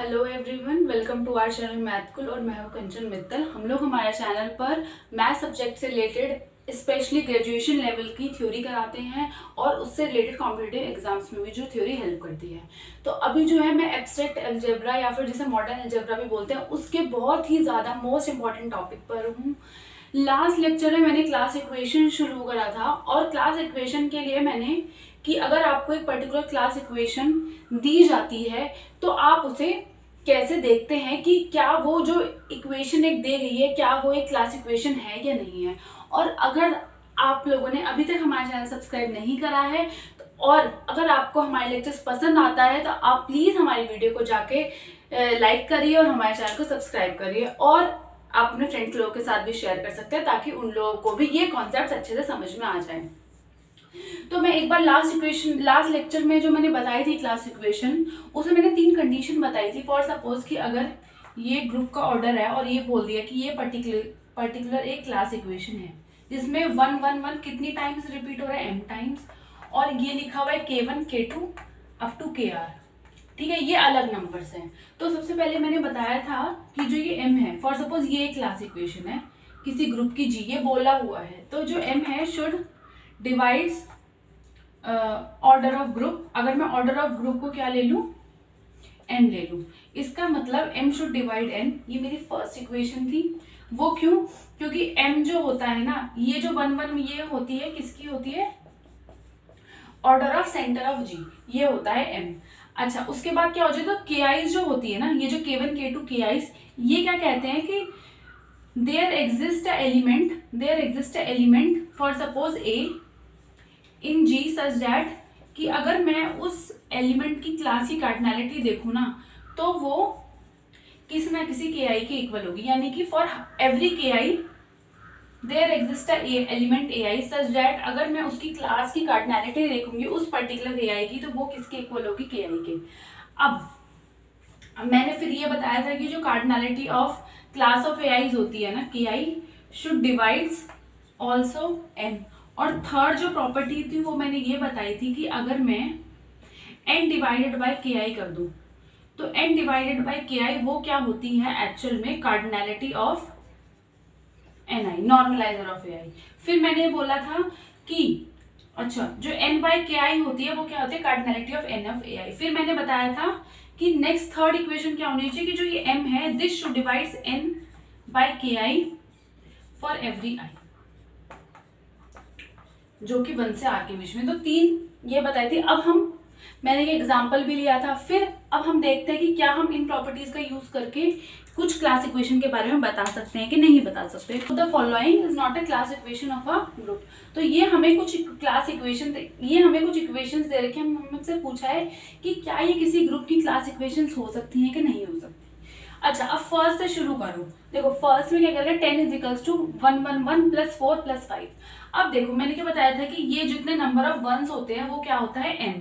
Hello everyone, welcome to our channel Mathcool और मैं हूं कंचन मित्तल। हम लोग हमारे चैनल पर मैथ सब्जेक्ट से रिलेटेड स्पेशली ग्रेजुएशन लेवल की थ्योरी कराते हैं और उससे रिलेटेड कॉम्पिटिटिव एग्जाम्स में भी जो थ्योरी हेल्प करती है। तो अभी जो है मैं एब्स्ट्रैक्ट अलजेब्रा या फिर जिसे मॉडर्न अलजेब्रा भी बोलते हैं उसके बहुत ही ज़्यादा मोस्ट इंपॉर्टेंट टॉपिक पर हूँ। लास्ट लेक्चर में मैंने क्लास इक्वेशन शुरू करा था और क्लास इक्वेशन के लिए मैंने कि अगर आपको एक पर्टिकुलर क्लास इक्वेशन दी जाती है तो आप उसे कैसे देखते हैं कि क्या वो जो इक्वेशन एक दी गई है क्या वो एक क्लास इक्वेशन है या नहीं है। और अगर आप लोगों ने अभी तक हमारा चैनल सब्सक्राइब नहीं करा है और अगर आपको हमारे लेक्चर्स पसंद आता है तो आप प्लीज़ हमारी वीडियो को जाके लाइक करिए और हमारे चैनल को सब्सक्राइब करिए और आप अपने फ्रेंड्स लोगों के साथ भी शेयर कर सकते हैं ताकि उन लोगों को भी ये कॉन्सेप्ट अच्छे से समझ में आ जाए। तो मैं एक बार लास्ट लेक्चर में जो मैंने बताई थी क्लास इक्वेशन, उसमें मैंने 3 कंडीशन बताई थी। फॉर सपोज कि अगर ये ग्रुप का ऑर्डर है और ये बोल दिया कि ये पर्टिकुलर एक क्लास इक्वेशन है जिसमें 1 1 1 कितनी टाइम्स रिपीट हो रहा है, m टाइम्स, और ये लिखा हुआ है k1 k2 up to kr। ठीक है, ये अलग नंबर्स हैं। तो सबसे पहले मैंने बताया था कि जो ये m है, फॉर सपोज ये एक क्लास इक्वेशन है किसी ग्रुप की g, ये बोला हुआ है, तो जो m है should divides order of group. अगर मैं ऑर्डर ऑफ ग्रुप को क्या ले लूं, n ले लूं, इसका मतलब m शुड डिवाइड n। ये मेरी फर्स्ट इक्वेशन थी। वो क्यों? क्योंकि m जो होता है ना, ये जो 1 1 ये होती है, किसकी होती है? Order of centre of g, ये होता है m। अच्छा, उसके बाद क्या हो जाएगा? ki's जो होती है ना, ये जो k1 k2 ki's, ये क्या कहते हैं कि there exists a element for suppose a in G such that कि अगर मैं उस एलिमेंट की क्लास की कार्डिनैलिटी देखूँ ना तो वो किसी ना किसी ki के इक्वल होगी। यानी कि for every ki there exist element ai such that अगर मैं उसकी क्लास की कार्डिनैलिटी देखूंगी उस पर्टिकुलर ai की तो वो किसके इक्वल होगी? ki के। अब मैंने फिर ये बताया था कि जो cardinality of class of ai's होती है ना, ki should divides also n। और थर्ड जो प्रॉपर्टी थी वो मैंने ये बताई थी कि अगर मैं n डिवाइडेड बाय ki कर दूं तो n डिवाइडेड बाय ki वो क्या होती है एक्चुअल में? Cardinality of ni, normaliser of ai। फिर मैंने बोला था कि अच्छा, जो n बाय ki होती है वो क्या होती है? Cardinality of n of ai। फिर मैंने बताया था कि नेक्स्ट थर्ड इक्वेशन क्या होनी चाहिए कि जो ये m है this should divides n by ki for every i, जो कि 1 से r के बीच में। तो 3 ये बताई थी। अब मैंने ये एग्जांपल भी लिया था। फिर अब हम देखते हैं कि क्या हम इन प्रॉपर्टीज का यूज करके कुछ क्लास इक्वेशन के बारे में बता सकते हैं कि नहीं बता सकते। The following is not a class equation of a group. तो ये हमें कुछ इक्वेशंस दे रखे हैं, हमसे पूछा है कि क्या ये किसी ग्रुप की क्लास इक्वेशंस हो सकती हैं कि नहीं हो सकती। अच्छा, अब फर्स्ट से शुरू करो। देखो फर्स्ट में क्या कर रहे हैं? 10 is equals to 1 1 1 plus 4 plus 5। अब देखो मैंने क्या बताया था कि ये जितने नंबर ऑफ वंस होते हैं वो क्या होता है? m।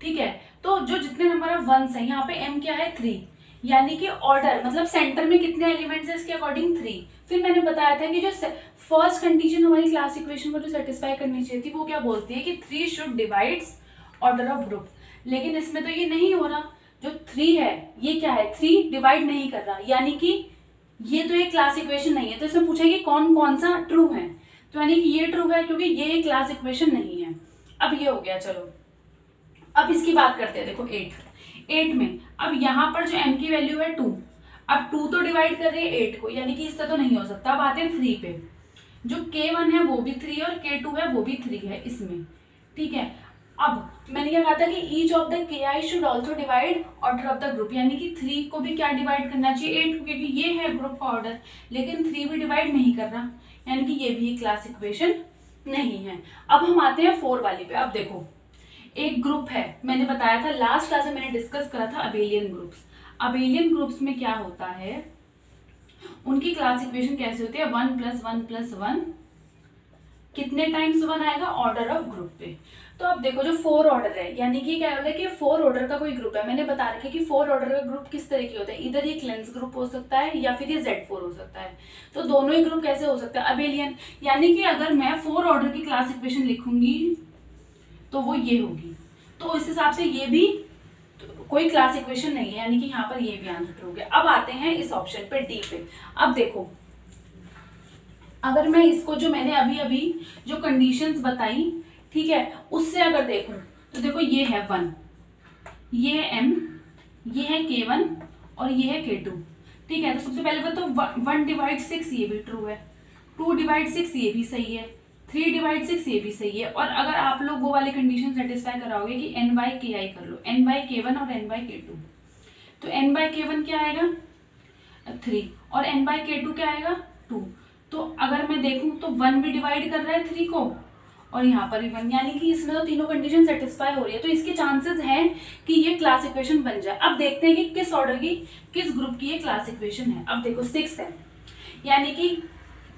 ठीक है, तो जो जितने नंबर ऑफ वंस है यहाँ पे m क्या है? 3। यानी कि ऑर्डर मतलब सेंटर में कितने एलिमेंट्स है इसके अकॉर्डिंग? 3। फिर मैंने बताया था कि जो फर्स्ट कंडीशन हमारी क्लास इक्वेशन को जो सेटिस्फाई करनी चाहिए थी वो क्या बोलती है कि 3 should divides order of group. लेकिन इसमें तो ये नहीं हो रहा। जो 3 है ये क्या है? 3 डिवाइड नहीं कर रहा, यानी कि ये तो एक क्लास इक्वेशन नहीं है। तो इसमें पूछा कि कौन कौन सा ट्रू है, तो यानी कि ये ट्रू है क्योंकि ये एक क्लास इक्वेशन नहीं है। अब ये हो गया। चलो अब इसकी बात करते हैं। देखो 8 में अब यहाँ पर जो m की वैल्यू है 2, अब 2 तो डिवाइड कर रही है 8 को, यानी कि इससे तो नहीं हो सकता। अब आते हैं 3 पे। जो k1 है वो भी 3 है और k2 है वो भी 3 है इसमें। ठीक है, अब मैंने क्या कहा था कि each of the ki should also divide order of the group, यानी कि 3 को भी क्या डिवाइड करना चाहिए? 8 को, क्योंकि ये है ग्रुप का ऑर्डर, लेकिन 3 भी डिवाइड नहीं कर रहा, यानी कि ये भी एक क्लास इक्वेशन नहीं है। अब हम आते हैं 4 वाली पे। अब देखो एक ग्रुप है, मैंने बताया था लास्ट क्लास में मैंने डिस्कस करा था अबेलियन ग्रुप्स। अबेलियन ग्रुप्स में क्या होता है, उनकी क्लास इक्वेशन कैसे होती है? 1 + 1 + 1 कितने टाइम्स 1 आएगा? ऑर्डर ऑफ ग्रुप पे। तो अब देखो जो 4 ऑर्डर है, यानी कि क्या होता है कि 4 ऑर्डर का कोई ग्रुप है। मैंने बता रखा है कि 4 ऑर्डर का ग्रुप किस तरह की होता है, इधर ये क्लेंस ग्रुप हो सकता है या फिर ये Z4 हो सकता है। तो दोनों ही ग्रुप कैसे हो सकता है? अबेलियन। यानी कि अगर मैं 4 ऑर्डर की क्लास इक्वेशन लिखूंगी तो वो ये होगी, तो इस हिसाब से ये भी तो कोई क्लास इक्वेशन नहीं है, यानी कि यहाँ पर ये भी आंसर ट्रू हो गया। अब आते हैं इस ऑप्शन पे डी पे। अब देखो अगर मैं इसको जो मैंने अभी अभी जो कंडीशंस बताई, ठीक है, उससे अगर देखूं तो देखो ये है 1, ये है m, ये है k1 और ये है k2, ठीक है। तो सबसे पहले तो 1 डिवाइड 6 ये भी ट्रू है, 2 डिवाइड 6 ये भी सही है, 3 डिवाइड 6 ये भी सही है। और अगर आप लोग वो वाली कंडीशन सेटिस्फाई कराओगे कि n बाई के आई कर लो, n बाई k1 और n बाई k2, तो n बाई k1 क्या आएगा 3 और n बाई k2 क्या आएगा 2। तो अगर मैं देखूं तो 1 भी डिवाइड कर रहा है 3 को और यहाँ पर भी 1, यानी कि इसमें तो तीनों कंडीशन सेटिस्फाई हो रही है। तो इसके चांसेस हैं कि ये क्लास इक्वेशन बन जाए। अब देखते हैं कि किस ऑर्डर की, किस ग्रुप की ये क्लास इक्वेशन है। अब देखो 6 है, यानी कि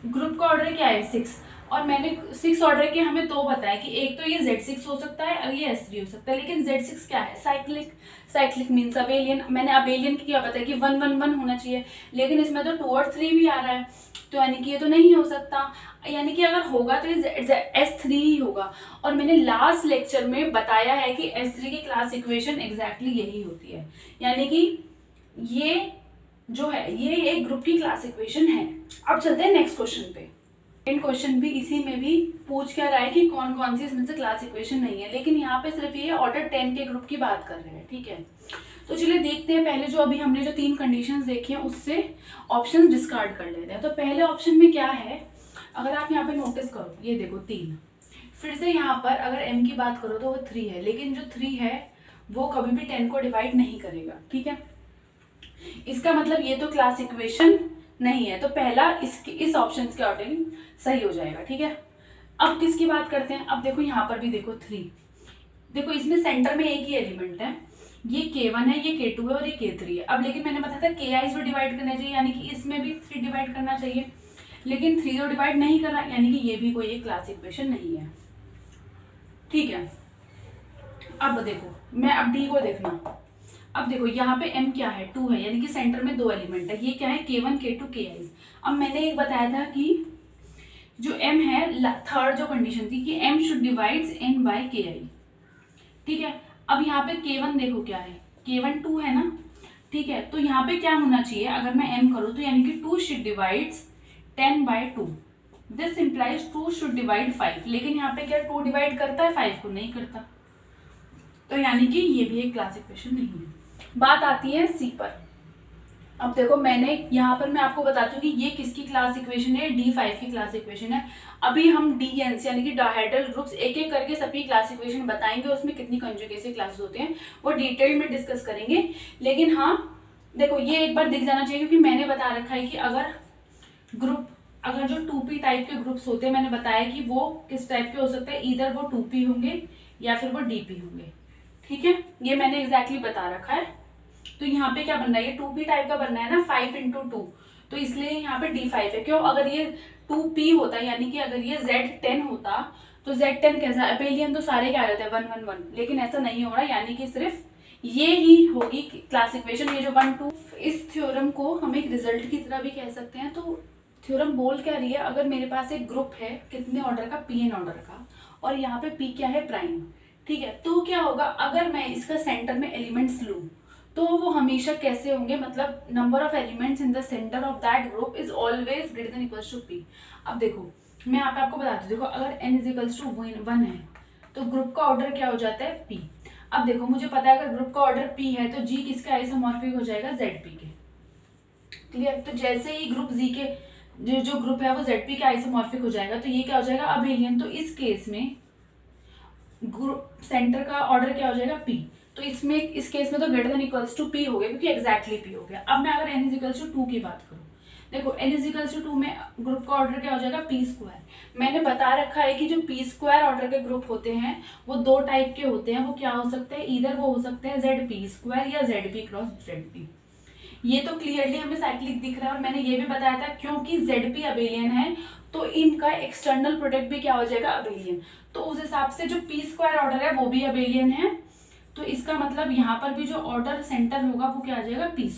ग्रुप का ऑर्डर क्या है 6, और मैंने 6 ऑर्डर के हमें दो बताया कि एक तो ये Z6 हो सकता है और ये S3 हो सकता है। लेकिन Z6 क्या है साइक्लिक, साइक्लिक मीन्स अबेलियन। मैंने अबेलियन की क्या बताया कि 1 1 1 होना चाहिए, लेकिन इसमें तो 2 और 3 भी आ रहा है, तो यानी कि ये तो नहीं हो सकता। यानी कि अगर होगा तो ये S3 ही होगा। और मैंने लास्ट लेक्चर में बताया है कि S3 की क्लास इक्वेशन एग्जैक्टली यही होती है, यानी कि ये जो है ये एक ग्रुप की क्लास इक्वेशन है। अब चलते हैं नेक्स्ट क्वेश्चन पे। सेकंड क्वेश्चन भी इसी में भी पूछ क्या रहा है कि कौन कौन सी इसमें से क्लास इक्वेशन नहीं है, लेकिन यहाँ पे सिर्फ ये ऑर्डर 10 के ग्रुप की बात कर रहे हैं, ठीक है। तो चलिए देखते हैं, पहले जो अभी हमने जो 3 कंडीशंस देखी हैं उससे ऑप्शंस डिस्कार्ड कर लेते हैं। तो पहले ऑप्शन में क्या है, अगर आप यहाँ पे नोटिस करो, ये देखो 3, फिर से यहाँ पर अगर m की बात करो तो वो 3 है, लेकिन जो 3 है वो कभी भी 10 को डिवाइड नहीं करेगा, ठीक है। इसका मतलब ये तो क्लास इक्वेशन नहीं है, तो पहला इस ऑप्शन के अकॉर्डिंग सही हो जाएगा, ठीक है। अब किसकी बात करते हैं, अब देखो यहाँ पर भी देखो 3, देखो इसमें सेंटर में एक ही एलिमेंट है, ये k1 है, ये k2 है और ये k3 है। अब लेकिन मैंने बताया था k आइज भी डिवाइड करना चाहिए, यानी कि इसमें भी 3 डिवाइड करना चाहिए, लेकिन 3 तो डिवाइड नहीं कर रहा, यानी कि ये भी कोई एक क्लास इक्वेशन नहीं है, ठीक है। अब देखो मैं अब डी को देखना, अब देखो यहाँ पे m क्या है 2 है, यानी कि सेंटर में 2 एलिमेंट है, ये क्या है k1 k2 k आइज। अब मैंने एक बताया था कि जो m है, थर्ड जो कंडीशन थी कि m should divides n by ki, ठीक है। अब यहाँ पे k1 देखो क्या है, k1 2 है ना, ठीक है। तो यहाँ पे क्या होना चाहिए, अगर मैं m करूँ तो यानी कि 2 should divides 10 by 2, this implies 2 should divide 5, लेकिन यहाँ पे क्या 2 डिवाइड करता है 5 को नहीं करता, तो यानी कि ये भी एक क्लास इक्वेशन नहीं है। बात आती है सी पर। अब देखो मैंने यहाँ पर मैं आपको बताती हूँ कि ये किसकी क्लास इक्वेशन है, D5 की क्लास इक्वेशन है। अभी हम DNs यानी कि डायहेड्रल ग्रुप्स एक एक करके सभी क्लास इक्वेशन बताएंगे, उसमें कितनी कंजुगेसी क्लासेस होते हैं वो डिटेल में डिस्कस करेंगे। लेकिन हाँ देखो ये एक बार दिख जाना चाहिए, क्योंकि मैंने बता रखा है कि अगर जो 2p टाइप के ग्रुप्स होते हैं, मैंने बताया कि वो किस टाइप के हो सकते हैं, इधर वो 2p होंगे या फिर वो dp होंगे, ठीक है। ये मैंने एग्जैक्टली बता रखा है। तो यहाँ पे क्या बन रहा है, ये 2p टाइप का बनना है ना, 5 × 2, तो इसलिए यहाँ पे D5 है। क्यों, अगर ये 2p होता यानी कि अगर ये Z10 होता तो Z10 कैसा अबेलियन, तो सारे क्या रहते हैं 1 1 1, लेकिन ऐसा नहीं हो रहा, यानी कि सिर्फ ये ही होगी क्लास इक्वेशन, ये जो 1 2। इस थ्योरम को हम एक रिजल्ट की तरह भी कह सकते हैं। तो थ्योरम बोल क्या रही है, अगर मेरे पास एक ग्रुप है कितने ऑर्डर का, Pn ऑर्डर का, और यहाँ पे P क्या है प्राइम, ठीक है। तो क्या होगा, अगर मैं इसका सेंटर में एलिमेंट्स लूँ तो वो हमेशा कैसे होंगे, मतलब number of elements in the centre of that group is always greater than equals to p। अब देखो मैं यहाँ पे आपको बताती हूँ, देखो अगर n इज इक्वल्स टू 1 है तो ग्रुप का ऑर्डर क्या हो जाता है p। अब देखो मुझे पता है अगर ग्रुप का ऑर्डर p है तो g किसका आइसोमॉर्फिक हो जाएगा, zp के, क्लियर। तो जैसे ही ग्रुप z के जो ग्रुप है वो zp के आइसोमॉर्फिक हो जाएगा, तो ये क्या हो जाएगा अबेलियन। तो इस केस में ग्रुप सेंटर का ऑर्डर क्या हो जाएगा p, तो इसमें इस केस में तो greater than equals to p हो गया, क्योंकि एग्जैक्टली p हो गया। अब मैं अगर n इज इक्वल्स टू 2 की बात करूँ, देखो n इज इक्वल्स टू 2 में ग्रुप का ऑर्डर क्या हो जाएगा p²। मैंने बता रखा है कि जो p² ऑर्डर के ग्रुप होते हैं वो 2 टाइप के होते हैं, वो क्या हो सकते हैं, इधर वो हो सकते हैं ZP² या ZP क्रॉस ZP। ये तो क्लियरली हमें साइक्लिक दिख रहा है, और मैंने ये भी बताया था क्योंकि ZP अबेलियन है तो इनका एक्सटर्नल प्रोडक्ट भी क्या हो जाएगा अबेलियन, तो उस हिसाब से जो p² ऑर्डर है वो भी अबेलियन है। तो इसका मतलब यहाँ पर भी जो ऑर्डर सेंटर होगा वो क्या आ जाएगा p²,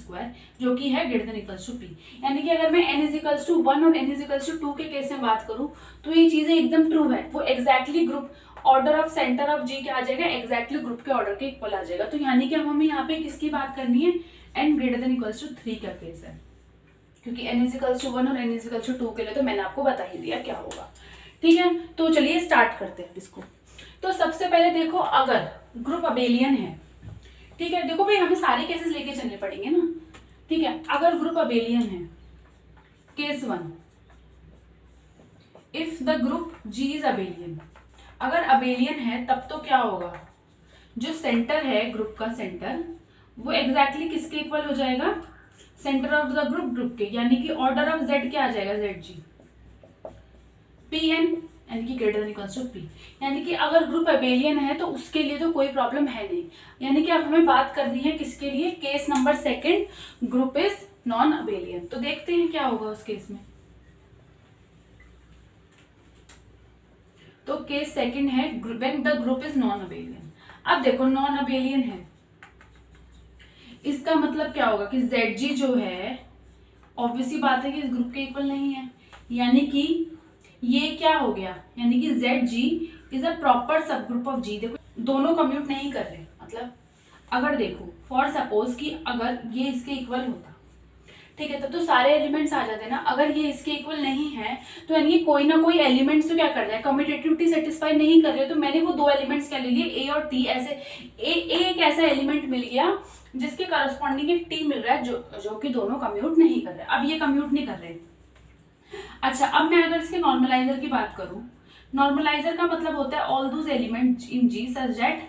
जो कि है greater than equals to p। यानी कि अगर मैं n इज इक्वल्स टू 1 और n इज इक्वल्स टू 2 के केस में बात करूँ तो ये चीजें एकदम ट्रू है, वो exactly group order of centre of G क्या आ जाएगा, एग्जैक्टली ग्रुप के ऑर्डर के इक्वल आ जाएगा। तो यानी कि हमें यहाँ पे किसकी बात करनी है, n greater than equals to 3 का केस है, क्योंकि n इज इक्वल्स टू 1 और n इज इक्वल्स टू 2 के लिए तो मैंने आपको बता ही दिया क्या होगा। ठीक है, तो चलिए स्टार्ट करते हैं इसको। तो सबसे पहले देखो, अगर ग्रुप अबेलियन है, ठीक है, देखो भाई हमें सारे केसेस लेके चलने पड़ेंगे ना। ठीक है, अगर ग्रुप अबेलियन है, case 1, if the group G is abelian, अगर अबेलियन है तब तो क्या होगा, जो सेंटर है ग्रुप का सेंटर वो एग्जैक्टली किसके इक्वल हो जाएगा, सेंटर ऑफ द ग्रुप के, यानी कि ऑर्डर ऑफ Z क्या आ जाएगा, ZG Pn, यानी कि greater than equals to P। यानी कि अगर ग्रुप अबेलियन है तो उसके लिए तो कोई प्रॉब्लम है नहीं। यानी कि अब हमें बात करनी है किसके लिए, case number 2, group is non abelian. तो देखते हैं क्या होगा उस केस में। तो केस 2 है when the group is non abelian. अब देखो नॉन अबेलियन है, इसका मतलब क्या होगा कि ZG जो है, ऑब्वियसली बात है कि इस ग्रुप के इक्वल नहीं है, यानी कि ये क्या हो गया, यानी कि ZG इज अ प्रॉपर सब ग्रुप ऑफ G। देखो दोनों कम्यूट नहीं कर रहे, मतलब अगर देखो फॉर सपोज कि अगर ये इसके इक्वल होता, ठीक है, तब तो सारे एलिमेंट्स आ जाते ना। अगर ये इसके इक्वल नहीं है तो यानी कि कोई ना कोई एलिमेंट्स तो क्या कर रहे हैं, कम्यूटेटिविटी सेटिस्फाई नहीं कर रहे। तो मैंने वो 2 एलिमेंट्स क्या ले लिए, A और T। ऐसे A एक ऐसा एलिमेंट मिल गया जिसके करस्पॉन्डिंग एक T मिल रहा है जो कि दोनों कम्यूट नहीं कर रहे। अब ये कम्यूट नहीं कर रहे। अच्छा, अब मैं अगर इसके नॉर्मलाइजर की बात करूं, नॉर्मलाइजर का मतलब होता है all those element in G such that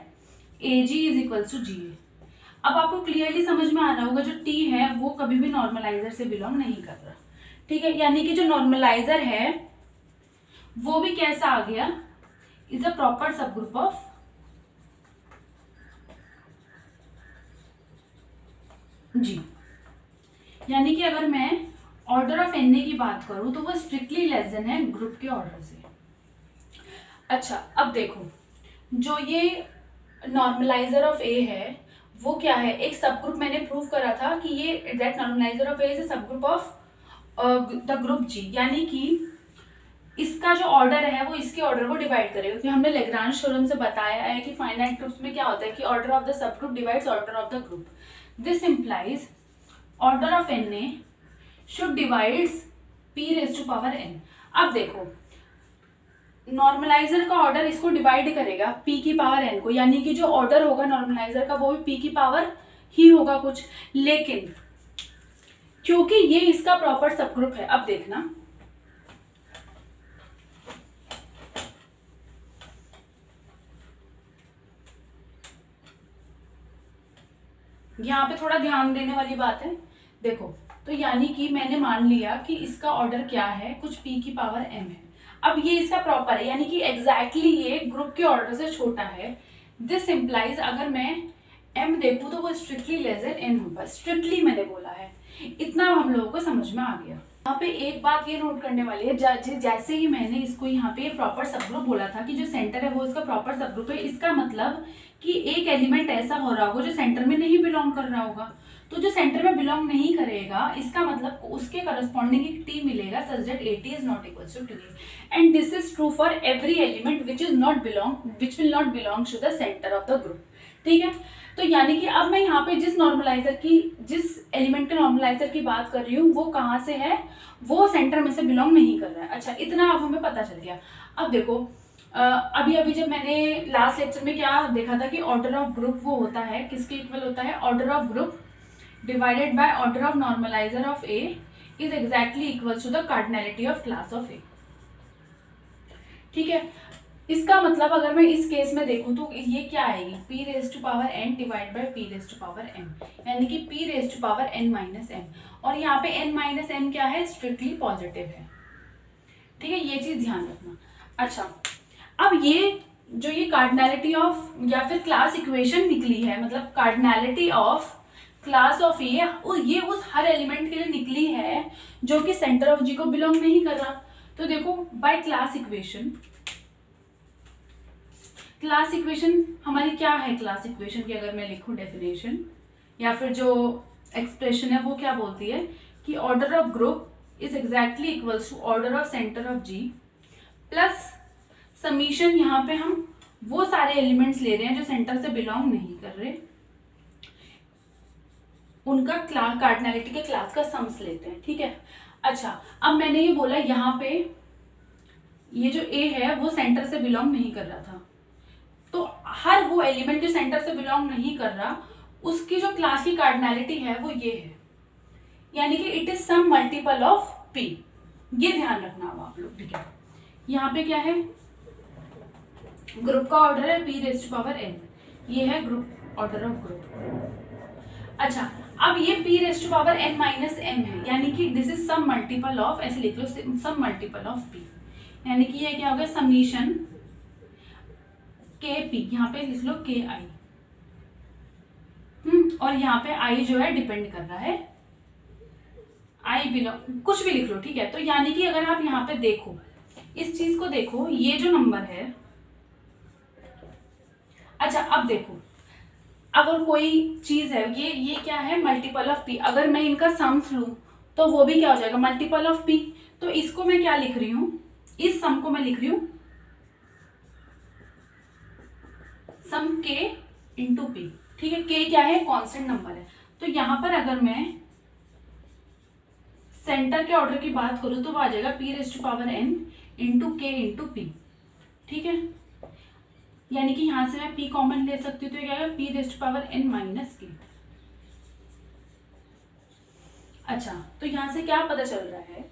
AG is equals to GA। अब आपको क्लियरली समझ में आ रहा होगा जो T है वो कभी भी नॉर्मलाइजर से बिलोंग नहीं कर रहा। ठीक है, यानी कि जो नॉर्मलाइजर है वो भी कैसा आ गया, इज अ प्रॉपर सब ग्रुप ऑफ G। यानी कि अगर मैं ऑर्डर ऑफ Na की बात करूं तो वो स्ट्रिक्टली लेस देन है ग्रुप के ऑर्डर से। अच्छा, अब देखो जो ये नॉर्मलाइजर ऑफ A है वो क्या है, एक सब ग्रुप मैंने प्रूव करा था कि ये that normalizer of A is a subgroup of the group G। यानी कि इसका जो ऑर्डर है वो इसके ऑर्डर को डिवाइड करेगा, क्योंकि हमने लेग्रांज थ्योरम से बताया है कि फाइनाइट ग्रुप्स में क्या होता है कि order of the sub group divides order of the group. This implies order of Na should divides P raised to power n। अब देखो नॉर्मलाइजर का ऑर्डर इसको डिवाइड करेगा P की पावर n को, यानी कि जो ऑर्डर होगा नॉर्मलाइजर का वो भी P की पावर ही होगा कुछ। लेकिन क्योंकि ये इसका प्रॉपर सब ग्रुप है, अब देखना यहाँ पे थोड़ा ध्यान देने वाली बात है। देखो तो यानी कि मैंने मान लिया कि इसका ऑर्डर क्या है, कुछ P की पावर m है। अब ये इसका प्रॉपर है, यानी कि एग्जैक्टली ये ग्रुप के ऑर्डर से छोटा है। दिस इंप्लाइज अगर मैं m देखूं तो वो स्ट्रिक्टली लेस देन n होगा। स्ट्रिक्टली मैंने बोला है, इतना हम लोगों को समझ में आ गया। यहाँ पे एक बात ये नोट करने वाली है, जैसे ही मैंने इसको यहाँ पे प्रॉपर सब ग्रुप बोला था कि जो सेंटर है वो इसका प्रॉपर सब ग्रुप है, इसका मतलब कि एक एलिमेंट ऐसा हो रहा होगा जो सेंटर में नहीं बिलोंग कर रहा होगा। तो जो सेंटर में बिलोंग नहीं करेगा इसका मतलब उसके करस्पॉन्डिंग एक T मिलेगा such that AT is not equals to TA। And this is true for every element which will not belong to the centre of the group. ठीक है, तो यानी कि अब मैं यहाँ पे जिस एलिमेंट के नॉर्मलाइजर की बात कर रही हूँ वो कहाँ से है, वो सेंटर में से बिलोंग नहीं कर रहा है। अच्छा, इतना अब हमें पता चल गया। अब देखो अभी जब मैंने लास्ट लेक्चर में क्या देखा था कि ऑर्डर ऑफ ग्रुप वो होता है किसके इक्वल होता है, order of group divided by order of normalizer of A is exactly equals to the cardinality of class of A। ठीक है, इसका मतलब अगर मैं इस केस में देखूं तो ये क्या आएगी, P raised to power n divide by P raised to power m, यानी कि P raised to power n minus m। और यहाँ पे n minus m क्या है, स्ट्रिक्टली पॉजिटिव है। ठीक है, ये चीज ध्यान रखना। अच्छा, अब ये कार्डिनैलिटी ऑफ या फिर क्लास इक्वेशन निकली है, मतलब कार्डिनैलिटी ऑफ क्लास ऑफ ये उस हर एलिमेंट के लिए निकली है जो कि सेंटर ऑफ G को बिलोंग नहीं कर रहा। तो देखो बाय क्लास इक्वेशन हमारी क्या है, क्लास इक्वेशन की अगर मैं लिखूं डेफिनेशन या फिर जो एक्सप्रेशन है वो क्या बोलती है कि order of group is exactly equals to order of centre of G plus summation, यहाँ पे हम वो सारे एलिमेंट्स ले रहे हैं जो सेंटर से बिलोंग नहीं कर रहे, उनका क्लास कार्डिनैलिटी के क्लास का सम्स लेते हैं, ठीक है। अच्छा, अब मैंने ये बोला यहाँ पे ये जो ए है वो सेंटर से बिलोंग नहीं कर रहा था, तो हर वो एलिमेंट जो सेंटर से बिलोंग नहीं कर रहा उसकी जो क्लास की कार्डिनैलिटी है वो ये है, यानी कि it is some multiple of p. ये ध्यान रखना हो आप लोग, ठीक है। यहाँ पे क्या है, ग्रुप का ऑर्डर है p raised to power n, ये है ग्रुप ऑर्डर ऑफ ग्रुप। अच्छा, अब ये p raised to power n minus m है, यानी कि this is some multiple of, ऐसे लिख लो, सम मल्टीपल ऑफ p, यानी कि ये क्या हो गया, समीशन kp, यहाँ पे लिख लो ki, और यहाँ पे i जो है डिपेंड कर रहा है, i बिलोंग, कुछ भी लिख लो, ठीक है। तो यानी कि अगर आप यहाँ पे देखो, इस चीज को देखो, ये जो नंबर है, अच्छा अब देखो, अगर कोई चीज है, ये क्या है, मल्टीपल ऑफ p, अगर मैं इनका सम्स लूं तो वो भी क्या हो जाएगा, मल्टीपल ऑफ p। तो इसको मैं क्या लिख रही हूं, इस सम को मैं लिख रही हूं सम k इंटू p, ठीक है। k क्या है, कांस्टेंट नंबर है। तो यहां पर अगर मैं सेंटर के ऑर्डर की बात करूं तो वो आ जाएगा p raised to power n into k into p, ठीक है। यानी कि यहां से मैं p कॉमन ले सकती हूँ, तो क्या है, p raised to power n minus k। अच्छा, तो यहां से क्या पता चल रहा है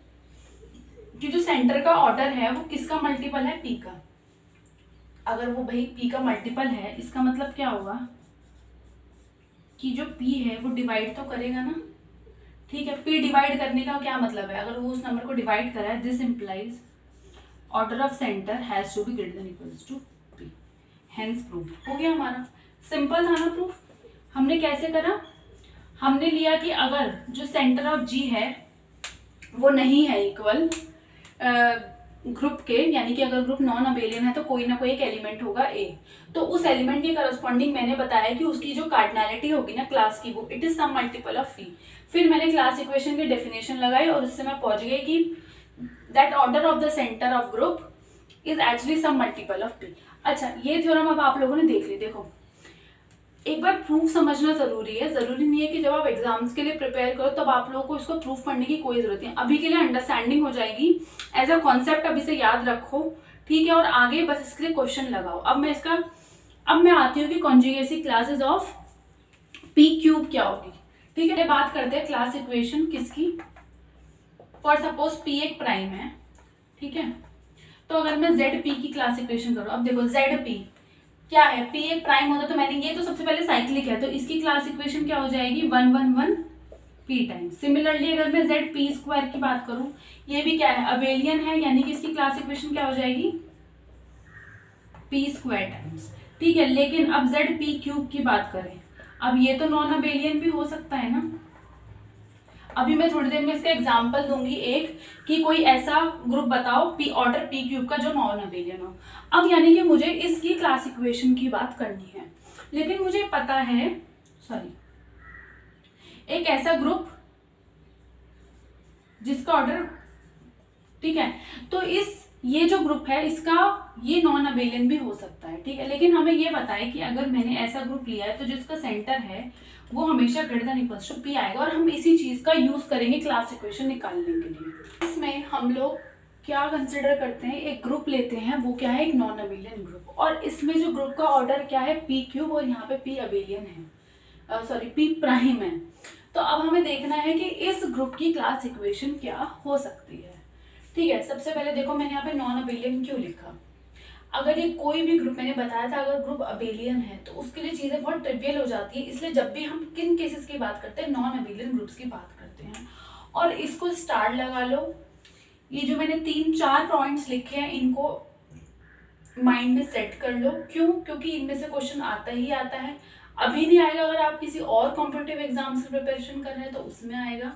कि जो सेंटर का ऑर्डर है वो किसका मल्टीपल है, p का। अगर वो भाई p का मल्टीपल है, इसका मतलब क्या होगा कि जो p है वो डिवाइड तो करेगा ना, ठीक है। p डिवाइड करने का क्या मतलब है, अगर वो उस नंबर को डिवाइड कर रहा है, this implies order of centre has to be greater than equals to p, hence proof हो गया हमारा। सिंपल था ना प्रूफ। हमने कैसे करा, हमने लिया कि अगर जो सेंटर ऑफ g है वो नहीं है इक्वल ग्रुप के, यानी कि अगर ग्रुप नॉन अबेलियन है तो कोई ना कोई एक एलिमेंट होगा a, तो उस एलिमेंट के करस्पॉन्डिंग मैंने बताया कि उसकी जो कार्डिनैलिटी होगी ना क्लास की, वो it is some multiple of p। फिर मैंने क्लास इक्वेशन की डेफिनेशन लगाई और उससे मैं पहुंच गई कि that order of the centre of group is actually some multiple of p। अच्छा, ये थ्योरम अब आप लोगों ने देख ली। देखो, एक बार प्रूफ समझना जरूरी है, जरूरी नहीं है कि जब आप एग्जाम्स के लिए प्रिपेयर करो तब आप लोगों को इसको प्रूफ पढ़ने की कोई जरूरत नहीं। अभी के लिए अंडरस्टैंडिंग हो जाएगी, एज अ कॉन्सेप्ट अभी से याद रखो, ठीक है, और आगे बस इसके लिए क्वेश्चन लगाओ। अब मैं आती हूँ कि कॉन्जुगेसी क्लासेस ऑफ p क्यूब क्या होगी, ठीक है। बात करते हैं क्लास इक्वेशन किसकी, फॉर सपोज p एक प्राइम है, ठीक है। तो अगर मैं ZP की क्लास इक्वेशन करूँ, अब देखो ZP क्या है, p एक प्राइम होता, तो मैंने ये तो सबसे पहले साइक्लिक है, तो इसकी क्लास इक्वेशन क्या हो जाएगी, 1 1 1 p टाइम्स। सिमिलरली अगर मैं ZP स्क्वायर की बात करूं, ये भी क्या है, अबेलियन है, यानी कि इसकी क्लास इक्वेशन क्या हो जाएगी, p स्क्वायर टाइम्स, ठीक है। लेकिन अब ZP क्यूब की बात करें, अब ये तो नॉन अबेलियन भी हो सकता है ना। अभी मैं थोड़ी देर में इसका एग्जांपल दूंगी एक, कि कोई ऐसा ग्रुप बताओ p ऑर्डर p क्यूब का जो नॉन अबेलियन हो। अब यानी कि मुझे इसकी क्लास इक्वेशन की बात करनी है, लेकिन मुझे पता है, एक ऐसा ग्रुप जिसका ऑर्डर, ठीक है, तो ये जो ग्रुप है इसका ये नॉन अबेलियन भी हो सकता है, ठीक है। लेकिन हमें ये बताए कि अगर मैंने ऐसा ग्रुप लिया है तो जिसका सेंटर है वो हमेशा greater than equals to p आएगा, और हम इसी चीज का यूज करेंगे क्लास इक्वेशन निकालने के लिए। इसमें हम लोग क्या कंसिडर करते हैं, एक ग्रुप लेते हैं, वो क्या है, एक नॉन अबेलियन ग्रुप, और इसमें जो ग्रुप का ऑर्डर क्या है, p क्यूब, और यहाँ पे p अबेलियन है, p प्राइम है। तो अब हमें देखना है कि इस ग्रुप की क्लास इक्वेशन क्या हो सकती है, ठीक है। सबसे पहले देखो, मैंने यहाँ पे नॉन अबेलियन क्यों लिखा, अगर ये कोई भी ग्रुप, मैंने बताया था अगर ग्रुप अबेलियन है तो उसके लिए चीजें बहुत ट्रिवियल हो जाती है, इसलिए जब भी हम किन केसेस की बात करते हैं, नॉन अबेलियन ग्रुप्स की बात करते हैं। और इसको स्टार लगा लो, ये जो मैंने 3-4 पॉइंट्स लिखे हैं इनको माइंड में सेट कर लो। क्यों, क्योंकि इनमें से क्वेश्चन आता ही आता है, अभी नहीं आएगा, अगर आप किसी और कॉम्पिटिटिव एग्जाम्स की प्रिपरेशन कर रहे हैं तो उसमें आएगा,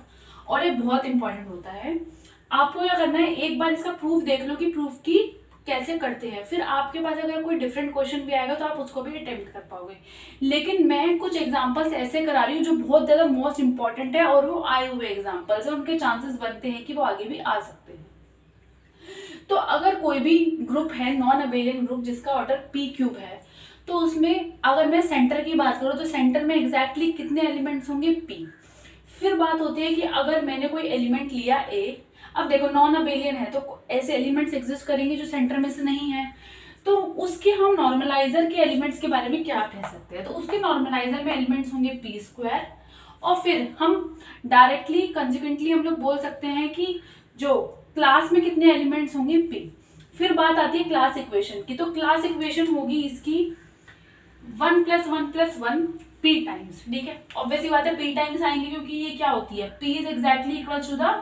और ये बहुत इंपॉर्टेंट होता है। आपको क्या करना है, एक बार इसका प्रूफ देख लो कि प्रूफ की कैसे करते हैं, फिर आपके पास अगर कोई डिफरेंट क्वेश्चन भी आएगा तो आप उसको भी अटेम्प्ट कर पाओगे। लेकिन मैं कुछ एग्जांपल्स ऐसे करा रही हूँ जो बहुत ज़्यादा मोस्ट इंपॉर्टेंट है, और वो आए हुए एग्जांपल्स हैं, उनके चांसेस बनते हैं कि वो आगे भी आ सकते हैं। तो अगर कोई भी ग्रुप है नॉन अबेलियन ग्रुप जिसका ऑर्डर पी क्यूब है, तो उसमें अगर मैं सेंटर की बात करूँ तो सेंटर में एग्जैक्टली कितने एलिमेंट्स होंगे, पी। फिर बात होती है कि अगर मैंने कोई एलिमेंट लिया ए, अब देखो नॉन अबेलियन है तो ऐसे एलिमेंट्स एग्जिस्ट करेंगे जो सेंटर में से नहीं है, तो उसके हम नॉर्मलाइजर के एलिमेंट्स के बारे में क्या कह सकते हैं, तो उसके नॉर्मलाइजर में एलिमेंट्स होंगे पी स्क्वायर, और फिर हम डायरेक्टली कंसिक्वेंटली हम लोग बोल सकते हैं कि जो क्लास में कितने एलिमेंट्स होंगे, पी। फिर बात आती है क्लास इक्वेशन की, तो क्लास इक्वेशन होगी इसकी 1 + 1 + 1 p टाइम्स, ठीक है। ऑब्वियसली बात है p टाइम्स आएंगे क्योंकि ये क्या होती है, p is exactly equal to the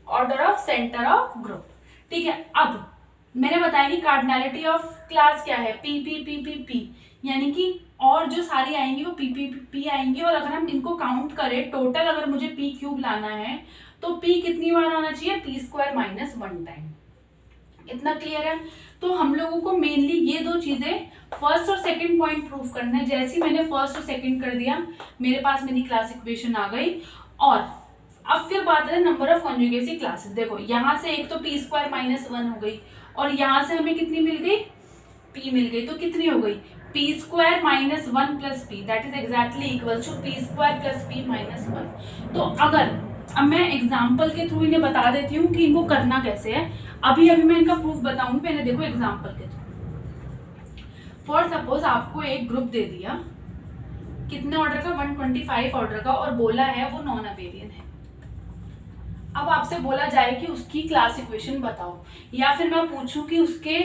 order of centre of group, ठीक है। अब मैंने बताया कि कार्डिनैलिटी ऑफ क्लास क्या है, p p p p p, यानी कि और जो सारी आएंगी वो p p p आएंगी, और अगर हम इनको काउंट करें टोटल, अगर मुझे p क्यूब लाना है तो p कितनी बार आना चाहिए, p स्क्वायर माइनस 1 टाइम। इतना क्लियर है। तो हम लोगों को मेनली ये दो चीजें फर्स्ट और सेकंड पॉइंट प्रूव करना है। जैसे ही मैंने फर्स्ट और सेकंड कर दिया, मेरे पास मेरी क्लास इक्वेशन आ गई। और अब फिर बात है नंबर ऑफ कॉन्जुगेसी क्लासेस। देखो यहाँ से एक तो p स्क्वायर माइनस 1 हो गई, और यहाँ से हमें कितनी मिल गई, p मिल गई, तो कितनी हो गई, p square minus 1 plus p, that is exactly equal to p square plus p minus 1। तो अगर अब मैं एग्जाम्पल के थ्रू इन्हें बता देती हूँ कि इनको करना कैसे है। अभी मैं इनका प्रूफ बताऊंगी, पहले देखो एग्जाम्पल के थ्रू। फॉर सपोज आपको एक ग्रुप दे दिया, कितने ऑर्डर का, 125 ऑर्डर का, और बोला है वो नॉन अबेलियन है। अब आपसे बोला जाए कि उसकी क्लास इक्वेशन बताओ, या फिर मैं पूछूं कि उसके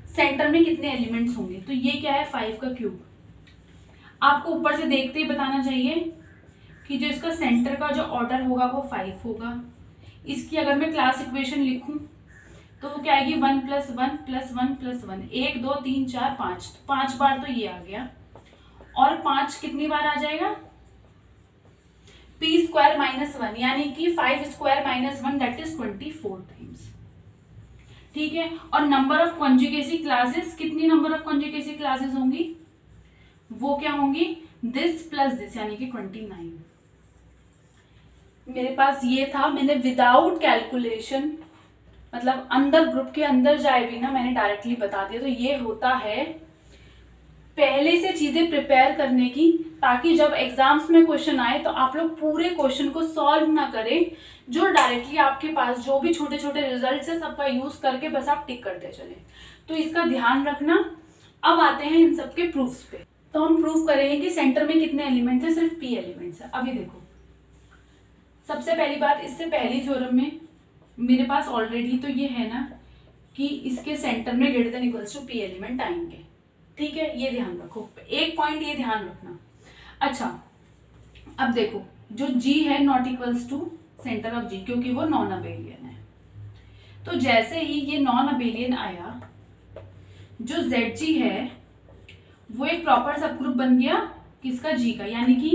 सेंटर में कितने एलिमेंट्स होंगे, तो ये क्या है, 5 का क्यूब। आपको ऊपर से देखते ही बताना चाहिए कि जो इसका सेंटर का जो ऑर्डर होगा वो 5 होगा। इसकी अगर मैं क्लास इक्वेशन लिखूं तो वो क्या आएगी, 1 + 1 + 1 + 1, 1 2 3 4 5, 5 बार तो ये आ गया, और 5 कितनी बार आ जाएगा, p स्क्वायर माइनस 1, यानी कि 5 square minus 1 that is 24 times, ठीक है। और नंबर ऑफ कॉन्जुगेसी क्लासेस, कितनी नंबर ऑफ कॉन्जुगेसी क्लासेस होंगी, वो क्या होंगी, दिस प्लस दिस, यानी कि 29। मेरे पास ये था, मैंने विदाउट कैलकुलेशन, मतलब अंदर ग्रुप के अंदर जाए भी ना, मैंने डायरेक्टली बता दिया। तो ये होता है पहले से चीजें प्रिपेयर करने की, ताकि जब एग्जाम्स में क्वेश्चन आए तो आप लोग पूरे क्वेश्चन को सॉल्व ना करें, जो डायरेक्टली आपके पास जो भी छोटे छोटे रिजल्ट्स है सबका यूज करके बस आप टिक करते चले। तो इसका ध्यान रखना। अब आते हैं इन सबके प्रूफ्स पे। तो हम प्रूफ करेंगे कि सेंटर में कितने एलिमेंट्स है, सिर्फ p एलिमेंट्स है। अभी देखो, सबसे पहली बात, इससे पहली थ्योरम में मेरे पास ऑलरेडी तो ये है ना कि इसके सेंटर में greater than equals to p element आएंगे, ठीक है। ये ध्यान रखो, एक पॉइंट ये ध्यान रखना। अच्छा, अब देखो जो g है not equals to centre of g, क्योंकि वो नॉन अबेलियन है। तो जैसे ही ये नॉन अबेलियन आया, जो zg है वो एक प्रॉपर सबग्रुप बन गया किसका, g का, यानी कि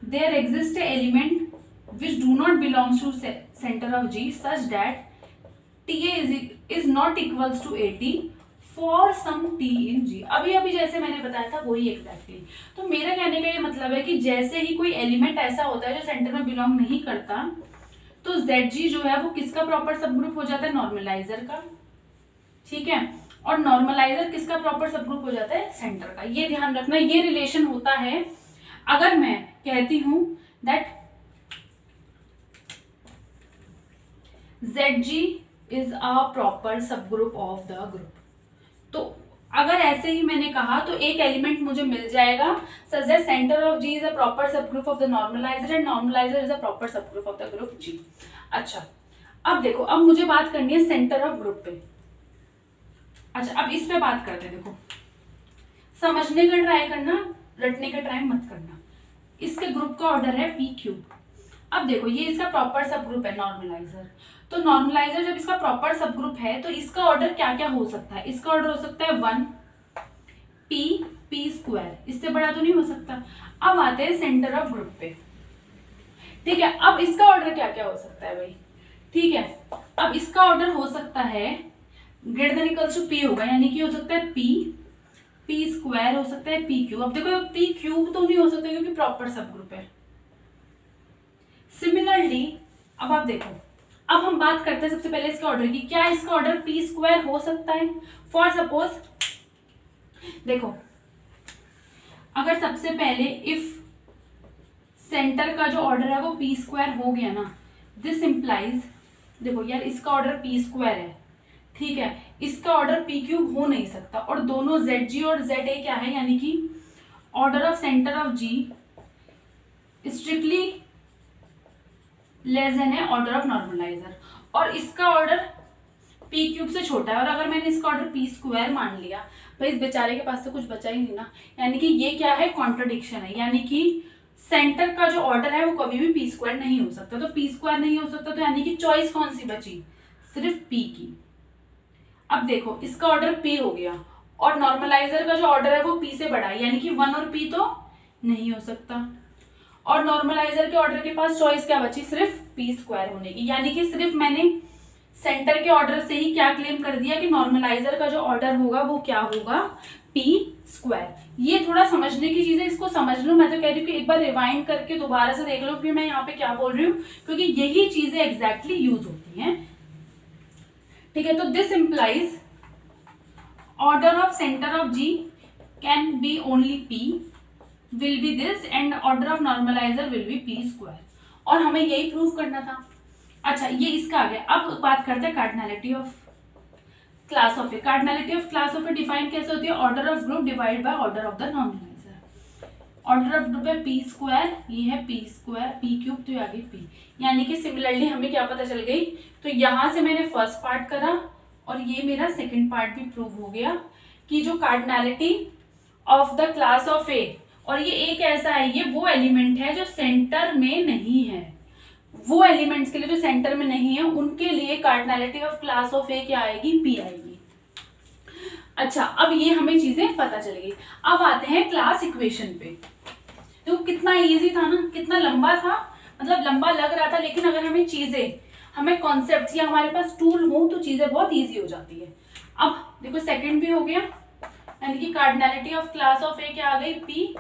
there exist a element which do not belongs to center of G such that TA is not equals to AT for some T in G। अभी जैसे मैंने बताया था वही एग्जैक्टली। तो मेरा कहने का ये मतलब है कि जैसे ही कोई एलिमेंट ऐसा होता है जो सेंटर में बिलोंग नहीं करता, तो ZG जो है वो किसका प्रॉपर सबग्रुप हो जाता है, नॉर्मलाइजर का, ठीक है। और नॉर्मलाइजर किसका प्रॉपर सबग्रुप हो जाता है, सेंटर का। ये ध्यान रखना, ये रिलेशन होता है। अगर मैं कहती हूं that ZG is a proper subgroup of the group, तो अगर ऐसे ही मैंने कहा तो एक एलिमेंट मुझे मिल जाएगा such that center of G is a proper subgroup of the normalizer and normalizer is a proper subgroup of the group G। अच्छा, अब देखो, अब मुझे बात करनी है सेंटर ऑफ ग्रुप पे। अच्छा, अब इस पे बात करते हैं। देखो, समझने का ट्राई करना, रटने का ट्राई मत करना। इसके ग्रुप का ऑर्डर है p क्यूब। अब देखो, ये इसका प्रॉपर सबग्रुप है नॉर्मलाइजर। तो नॉर्मलाइजर जब इसका प्रॉपर सबग्रुप है तो इसका ऑर्डर क्या क्या हो सकता है, इसका ऑर्डर हो सकता है 1 p स्क्वायर, इससे बड़ा तो नहीं हो सकता। अब आते हैं सेंटर ऑफ ग्रुप पे, ठीक है। अब इसका ऑर्डर क्या क्या हो सकता है भाई, ठीक है। अब इसका ऑर्डर हो सकता है greater than equals to p होगा, यानी कि हो सकता है p स्क्वायर, हो सकता है p क्यूब। अब देखो, p क्यूब तो नहीं हो सकता क्योंकि प्रॉपर सबग्रुप है। सिमिलरली अब आप देखो, अब हम बात करते हैं सबसे पहले इसके ऑर्डर की। क्या इसका ऑर्डर पी स्क्वायर हो सकता है? फॉर सपोज देखो, अगर सबसे पहले इफ सेंटर का जो ऑर्डर है वो पी स्क्वायर हो गया ना, दिस इंप्लाइज, देखो यार इसका ऑर्डर पी स्क्वायर है, ठीक है, इसका ऑर्डर पी क्यूब हो नहीं सकता, और दोनों जेड जी और जेड ए क्या है, यानी कि order of centre of G strictly less than है ऑर्डर ऑफ नॉर्मलाइजर, और इसका ऑर्डर पी क्यूब से छोटा है, और अगर मैंने इसका ऑर्डर पी स्क्वायर मान लिया, भाई इस बेचारे के पास तो कुछ बचा ही नहीं ना, यानी कि ये क्या है, कॉन्ट्रडिक्शन है, यानी कि सेंटर का जो ऑर्डर है वो कभी भी पी स्क्वायर नहीं हो सकता, तो पी स्क्वायर नहीं हो सकता, तो यानी कि चॉइस कौन सी बची, सिर्फ पी की। अब देखो इसका ऑर्डर पी हो गया, और नॉर्मलाइजर का जो ऑर्डर है वो पी से बड़ा है, यानी कि 1 और पी तो नहीं हो सकता, और नॉर्मलाइजर के ऑर्डर के पास चॉइस क्या बची, सिर्फ पी स्क्वायर होने की, यानी कि सिर्फ मैंने सेंटर के ऑर्डर से ही क्या क्लेम कर दिया कि नॉर्मलाइजर का जो ऑर्डर होगा वो क्या होगा, पी स्क्वायर। ये थोड़ा समझने की चीज है, इसको समझ लो, मैं तो कह रही हूँ कि एक बार रिवाइंड करके दोबारा से देख लो कि मैं यहाँ पे क्या बोल रही हूँ, क्योंकि यही चीजें एग्जैक्टली यूज होती हैं, ठीक है। तो this implies order of centre of G can be only p will be this, and order of normaliser will be p square, और हमें यही प्रूव करना था। अच्छा, ये इसका आ गया। अब बात करते हैं cardinality of class of A. Cardinality of class of A define कैसे होती है, order of group divide by order of the normaliser. Order of group है पी स्क्वायर, ये है पी स्क्वायर, पी क्यूब, तो ये आ गई पी, यानी कि सिमिलरली हमें क्या पता चल गई, तो यहां से मैंने फर्स्ट पार्ट करा और ये मेरा सेकेंड पार्ट भी प्रूव हो गया कि जो cardinality of the class of a, और ये एक ऐसा है, ये वो एलिमेंट है जो सेंटर में नहीं है, वो एलिमेंट्स के लिए जो सेंटर में नहीं है उनके लिए कार्डिनलिटी ऑफ क्लास ऑफ ए क्या आएगी, पी आएगी। अच्छा, अब ये हमें चीजें पता चल गई। अब आते हैं क्लास इक्वेशन पे। तो कितना इजी था ना, कितना लंबा था, मतलब लंबा लग रहा था, लेकिन अगर हमें चीजें, हमें कॉन्सेप्ट या हमारे पास टूल हो तो चीजें बहुत इजी हो जाती है। अब देखो सेकंड भी हो गया, यानी कि कार्डिनलिटी ऑफ क्लास ऑफ ए क्या आ गई, पी,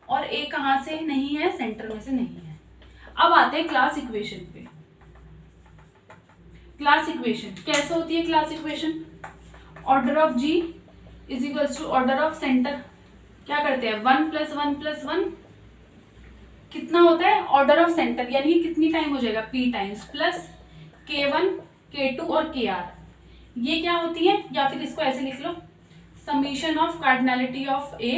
और ए कहां से नहीं है, सेंटर में से नहीं है। अब आते हैं क्लास इक्वेशन पे। क्लास इक्वेशन कैसे होती है, class equation order of G is equals to order of centre, क्या करते हैं 1 + 1 + 1 कितना होता है, ऑर्डर ऑफ सेंटर, यानी कि कितनी टाइम हो जाएगा, p times, plus k1 k2 और kr, ये क्या होती है, या फिर इसको ऐसे लिख लो, summation of cardinality of a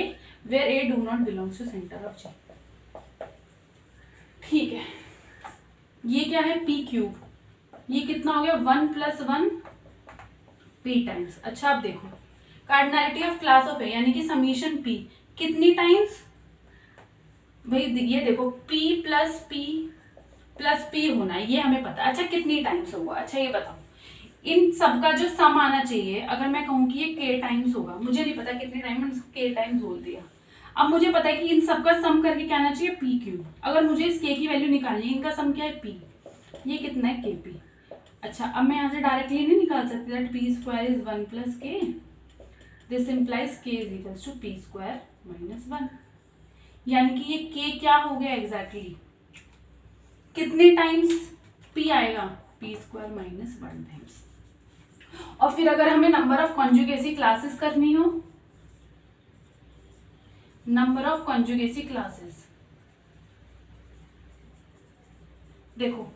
where a do not belongs to centre of g, ठीक है। ये क्या है, पी क्यूब, ये कितना हो गया 1 + 1 p टाइम्स। अच्छा, अब देखो कार्डिनलिटी ऑफ क्लास ऑफ ए, यानी कि समीशन p कितनी टाइम्स, भाई ये देखो p + p होना है, ये हमें पता। अच्छा, कितनी टाइम्स होगा, अच्छा ये बताओ, इन सबका जो सम आना चाहिए, अगर मैं कहूँ कि ये k टाइम्स होगा, मुझे नहीं पता कितनी टाइम, मैंने k टाइम्स बोल दिया। अब मुझे पता है कि इन सबका सम करके क्या आना चाहिए, पी क्यूब। अगर मुझे इस k की वैल्यू निकालनी है, इनका सम क्या है, p, ये कितना है, kp। अच्छा, अब मैं यहाँ से डायरेक्टली नहीं निकाल सकती that p square is 1 + k, this implies k is equals to p square - 1, यानी कि ये k क्या हो गया एग्जैक्टली, कितने टाइम्स p आएगा, p स्क्वायर - 1 टाइम्स। और फिर अगर हमें नंबर ऑफ कॉन्जुगेसी क्लासेस करनी हो, नंबर ऑफ कॉन्जुगेसी क्लासेस, देखो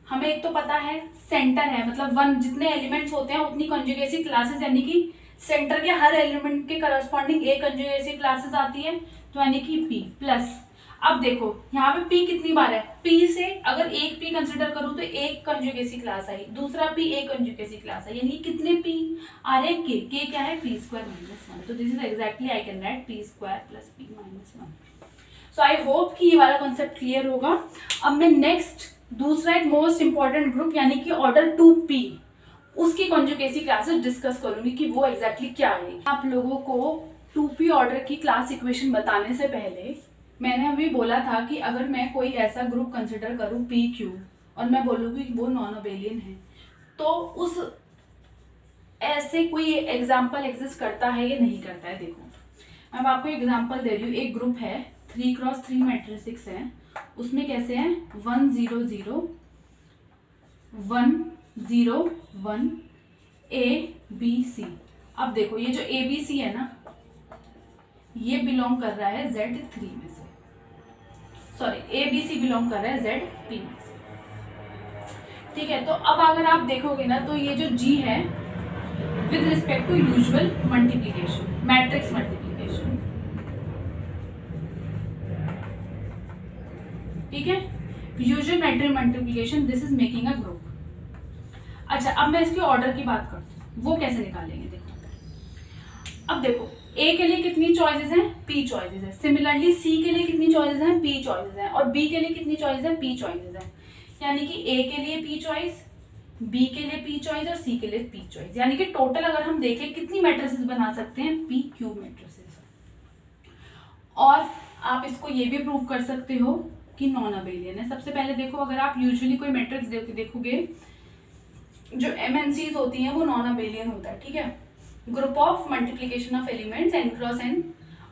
हमें एक तो पता है सेंटर है, मतलब 1 जितने एलिमेंट्स होते हैं उतनी कॉन्जुगेसी क्लासेस, यानी कि सेंटर के हर एलिमेंट के करस्पॉन्डिंग एक कॉन्जुगेसी क्लासेस आती है, तो यानी कि p प्लस, अब देखो यहाँ पे p कितनी बार है, p से अगर एक p कंसिडर करूँ तो एक कॉन्जुगेसी क्लास आई, दूसरा p एक कॉन्जुगेसी क्लास आई, यानी कितने p आ रहे हैं, k क्या है, p स्क्वायर - 1, तो this is exactly I can write p square plus p - 1। So I hope कि ये वाला कॉन्सेप्ट क्लियर होगा। अब मैं नेक्स्ट दूसरा एक मोस्ट इंपॉर्टेंट ग्रुप, यानी कि ऑर्डर 2p, उसकी कॉन्जुगेसी क्लासेस डिस्कस करूंगी कि वो एग्जैक्टली क्या है। आप लोगों को 2p ऑर्डर की क्लास इक्वेशन बताने से पहले मैंने अभी बोला था कि अगर मैं कोई ऐसा ग्रुप कंसिडर करूं p q और मैं बोलूँगी कि वो नॉन अबेलियन है, तो उस ऐसे कोई एग्जाम्पल एग्जिस्ट करता है या नहीं करता है। देखो मैं आपको एग्जाम्पल दे रही हूँ, एक ग्रुप है 3x3 मैट्रिक्स है, उसमें कैसे है 1 0 0 1 0 1 A B C। अब देखो ये जो A B C है ना, ये बिलोंग कर रहा है Z3 में से, sorry A B C belong कर रहा है ZP में से, ठीक है। तो अब अगर आप देखोगे ना तो ये जो G है with respect to usual multiplication, matrix multiplication, ठीक है, usual matrix multiplication, this is making a group. अच्छा, अब मैं इसके ऑर्डर की बात करती हूँ, वो कैसे निकालेंगे देखो। अब देखो A के लिए कितनी चॉइसेस हैं, P चॉइसेस है। सिमिलरली C के लिए कितनी चॉइसेस हैं, P चॉइसेस हैं। और B के लिए कितनी चॉइसेस हैं, P चॉइसेस हैं। यानी कि A के लिए P चॉइस, B के लिए P चॉइस और C के लिए P चॉइस। यानी कि टोटल अगर हम देखें कितनी मैट्रिसेस बना सकते हैं, P क्यूब मैट्रिसेस। और आप इसको ये भी प्रूव कर सकते हो कि नॉन अबेलियन है। सबसे पहले देखो, अगर आप यूजुअली कोई मैट्रिक्स देखोगे, जो MNCs होती हैं वो नॉन अबेलियन होता है, ठीक है। Group of multiplication of elements n cross n,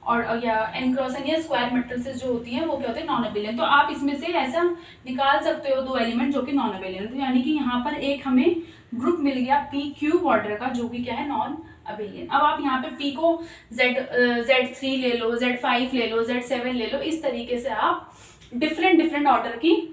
और या n क्रॉस n या स्क्वायर मैट्रिसेस जो होती हैं वो क्या होते हैं, नॉन अबेलियन। तो आप इसमें से ऐसा निकाल सकते हो दो एलिमेंट जो कि नॉन अबेलियन। तो यानी कि यहाँ पर एक हमें ग्रुप मिल गया P क्यूब ऑर्डर का, जो कि क्या है, नॉन अबेलियन। अब आप यहाँ पे P को Z3 ले लो, Z5 ले लो, Z7 ले लो, इस तरीके से आप डिफरेंट ऑर्डर की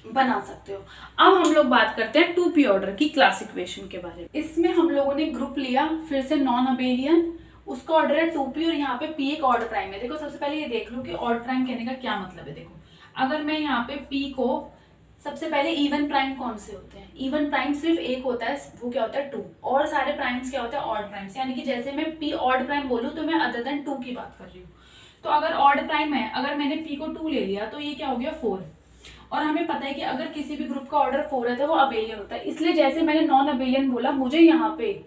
बना सकते हो। अब हम लोग बात करते हैं 2p ऑर्डर की क्लास इक्वेशन के बारे में। इसमें हम लोगों ने ग्रुप लिया, फिर से नॉन अबेलियन, उसका ऑर्डर है 2p और यहाँ पे p एक ऑर्डर प्राइम है। देखो सबसे पहले ये देख लो कि ऑर्डर प्राइम कहने का क्या मतलब है। देखो अगर मैं यहाँ पे p को, सबसे पहले इवन प्राइम कौन से होते हैं, इवन प्राइम सिर्फ एक होता है, वो क्या होता है 2, और सारे प्राइम्स क्या होते हैं, ऑड प्राइम्स। यानी कि जैसे मैं p ऑड प्राइम बोलूँ तो मैं अदर देन 2 की बात कर रही हूँ। तो अगर ऑड प्राइम है, अगर मैंने p को 2 ले लिया तो ये क्या हो गया 4। और हमें पता है कि अगर किसी भी ग्रुप का ऑर्डर 4 है तो वो अबेलियन होता है। इसलिए जैसे मैंने नॉन अबेलियन बोला, मुझे यहाँ पे,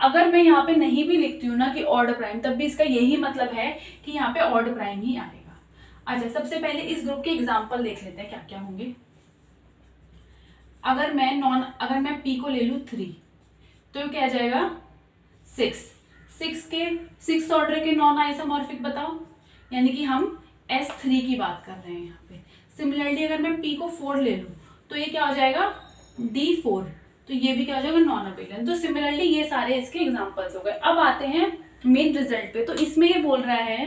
अगर मैं यहाँ पे नहीं भी लिखती हूँ ना कि ऑर्डर प्राइम, तब भी इसका यही मतलब है कि यहाँ पे ऑर्डर प्राइम ही आएगा। अच्छा, सबसे पहले इस ग्रुप के एग्जाम्पल देख लेते हैं क्या क्या होंगे। अगर मैं p को ले लूँ 3 तो क्या आ जाएगा 6 ऑर्डर के नॉन आइसोमॉर्फिक बताओ, यानी कि हम S3 की बात कर रहे हैं यहाँ पे। सिमिलरली अगर मैं p को 4 ले लूँ तो ये क्या हो जाएगा D4, तो ये भी क्या हो जाएगा नॉन अबेलियन। तो सिमिलरली ये सारे इसके एग्जांपल्स हो गए। अब आते हैं मेन रिजल्ट पे। तो इसमें ये बोल रहा है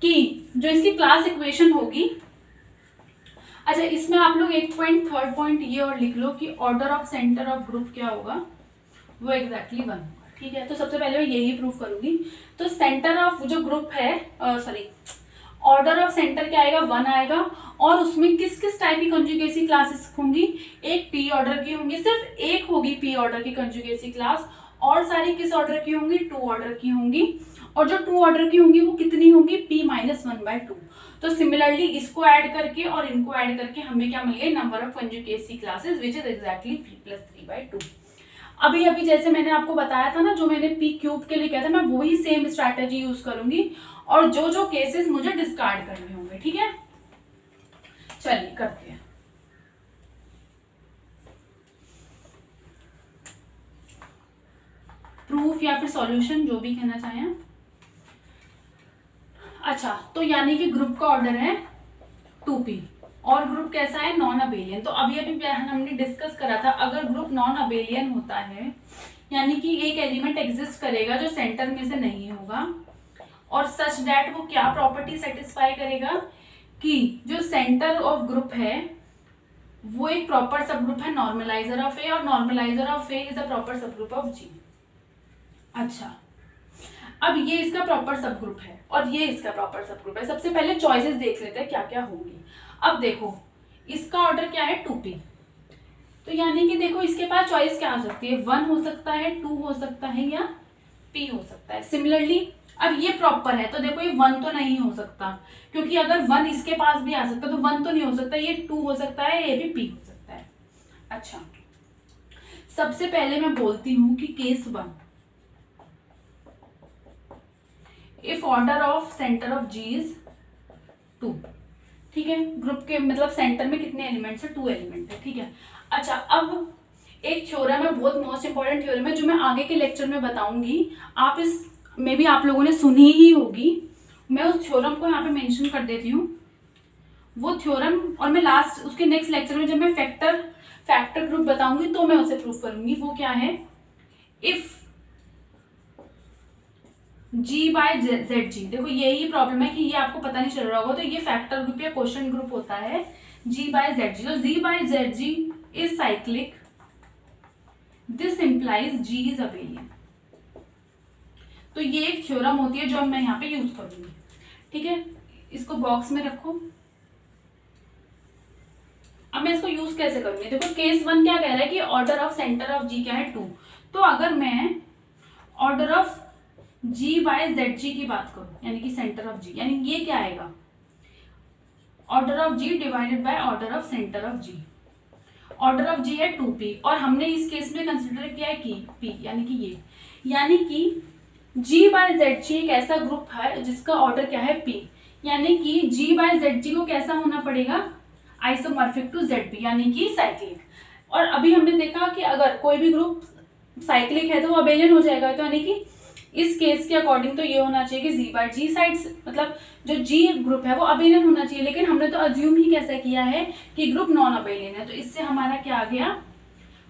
कि जो इसकी क्लास इक्वेशन होगी, अच्छा इसमें आप लोग एक पॉइंट, थर्ड पॉइंट ये और लिख लो कि order of centre of group क्या होगा, वो एग्जैक्टली 1 होगा, ठीक है। तो सबसे पहले मैं यही प्रूव करूंगी। तो सेंटर ऑफ जो ग्रुप है, ऑर्डर ऑफ सेंटर क्या आएगा, 1 आएगा। और उसमें किस किस टाइप की कंजुगेसी क्लासेस होंगी, एक p ऑर्डर की होंगी, सिर्फ एक होगी p ऑर्डर की कंजुगेसी क्लास, और सारी किस ऑर्डर की होंगी, 2 ऑर्डर की होंगी। और जो 2 ऑर्डर की होंगी वो कितनी होंगी, p-1/2। तो सिमिलरली इसको ऐड करके और इनको ऐड करके हमें क्या मिल गया, number of conjugacy classes which is exactly p+3/2। अभी जैसे मैंने आपको बताया था ना, जो मैंने p क्यूब के लिए किया था, मैं वही सेम स्ट्रैटेजी यूज करूंगी और जो केसेस मुझे डिस्कार्ड करने होंगे, ठीक है। चलिए करते हैं। प्रूफ या फिर सॉल्यूशन, जो भी कहना चाहें। अच्छा, तो यानी कि ग्रुप का ऑर्डर है 2p और ग्रुप कैसा है, नॉन अबेलियन। तो अभी हमने डिस्कस करा था, अगर ग्रुप नॉन अबेलियन होता है यानी कि एक एलिमेंट एग्जिस्ट करेगा जो सेंटर में से नहीं होगा, और सच दैट वो क्या प्रॉपर्टी सेटिस्फाई करेगा कि जो सेंटर ऑफ ग्रुप है वो एक प्रॉपर सब ग्रुप है नॉर्मलाइजर ऑफ ए, और normaliser of A is a proper सब ग्रुप ऑफ जी। अच्छा, अब ये इसका प्रॉपर सब ग्रुप है और ये इसका प्रॉपर सब ग्रुप है। सबसे पहले चॉइसेस देख लेते हैं क्या क्या होंगी। अब देखो इसका ऑर्डर क्या है 2p, तो यानी कि देखो इसके पास चॉइस क्या हो सकती है, 1 हो सकता है, 2 हो सकता है या p हो सकता है। सिमिलरली अब ये प्रॉपर है तो देखो ये 1 तो नहीं हो सकता, क्योंकि अगर 1 इसके पास भी आ सकता है तो 1 तो नहीं हो सकता, ये 2 हो सकता है, ये भी p हो सकता है। अच्छा, सबसे पहले मैं बोलती हूं कि case 1, if order of centre of G is 2, ठीक है। ग्रुप के मतलब सेंटर में कितने एलिमेंट्स है, 2 एलिमेंट है, ठीक है। अच्छा, अब एक थ्योरम है, बहुत मोस्ट इंपॉर्टेंट थ्योरम है, जो मैं आगे के लेक्चर में बताऊंगी। आप इस में भी आप लोगों ने सुनी ही होगी, मैं उस थ्योरम को यहाँ पे मेंशन कर देती हूँ वो थ्योरम, और मैं लास्ट उसके नेक्स्ट लेक्चर में जब मैं फैक्टर ग्रुप बताऊंगी तो मैं उसे प्रूव करूंगी। वो क्या है, इफ G बाय ZG। देखो यही प्रॉब्लम है कि ये आपको पता नहीं चल रहा होगा, तो ये फैक्टर ग्रुप या क्वेश्चन ग्रुप होता है G बाय ZG। तो G by ZG is cyclic, this implies G is abelian. तो ये एक थ्योरम होती है जो मैं यहाँ पे यूज करूंगी। ठीक है, इसको बॉक्स में रखो। अब मैं इसको यूज कैसे करूंगी, देखो केस 1 क्या कह रहा है कि order of centre of G क्या है 2। तो अगर मैं order of G by ZG की बात करूं, यानी कि सेंटर ऑफ G, यानी ये क्या आएगा, order of G divided by order of centre of G। Order of G है 2p और हमने इस केस में कंसिडर किया है कि p, यानी कि ये, यानी कि G बाय ZG एक ऐसा ग्रुप है जिसका ऑर्डर क्या है p, यानी कि G बाय ZG को कैसा होना पड़ेगा, आइसोमॉर्फिक टू ZP, यानी कि साइक्लिक। और अभी हमने देखा कि अगर कोई भी ग्रुप साइक्लिक है तो वो अबेलियन हो जाएगा। तो यानी कि इस केस के अकॉर्डिंग तो ये होना चाहिए कि G बाय G साइड्स, मतलब जो G ग्रुप है वो अबेलियन होना चाहिए, लेकिन हमने तो अज्यूम ही कैसे किया है कि ग्रुप नॉन अबेलियन है। तो इससे हमारा क्या आ गया,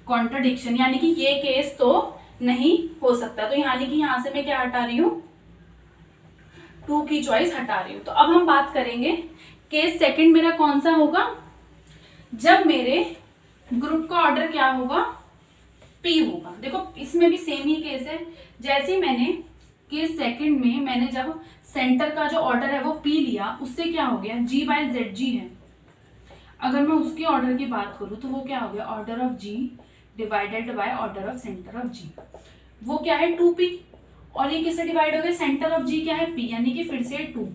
कॉन्ट्रडिक्शन, यानी कि ये केस तो नहीं हो सकता। तो यानी कि यहाँ से मैं क्या हटा रही हूँ, 2 की चॉइस हटा रही हूँ। तो अब हम बात करेंगे केस सेकंड मेरा कौन सा होगा, जब मेरे ग्रुप का ऑर्डर क्या होगा, P होगा। देखो इसमें भी सेम ही केस है, जैसे मैंने केस सेकंड में मैंने जब सेंटर का जो ऑर्डर है वो P लिया, उससे क्या हो गया, G बाय ZG है। अगर मैं उसके ऑर्डर की बात करूं तो वो क्या हो गया, order of G divided by order of centre of G। वो क्या है 2p, और ये किससे डिवाइड हो गया, सेंटर ऑफ G क्या है P, यानी कि फिर से 2,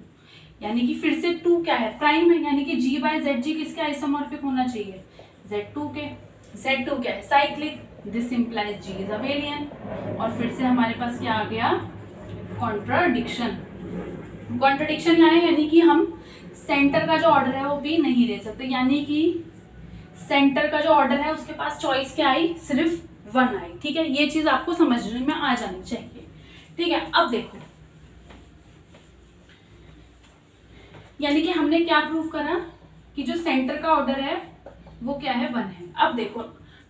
यानी कि फिर से 2 क्या है, प्राइम है, यानी कि G बाय ZG किसके आइसोमॉर्फिक होना चाहिए, Z2 के। Z2 क्या है, cyclic, this implies G is abelian. और फिर से हमारे पास क्या आ गया, कॉन्ट्राडिक्शन। कॉन्ट्राडिक्शन क्या है, यानी कि हम सेंटर का जो ऑर्डर है वो भी नहीं ले सकते, यानी कि सेंटर का जो ऑर्डर है उसके पास चॉइस क्या आई, सिर्फ 1 आई। ठीक है, ये चीज आपको समझने में आ जानी चाहिए। ठीक है, अब देखो, यानी कि हमने क्या प्रूव करा कि जो सेंटर का ऑर्डर है वो क्या है, 1 है। अब देखो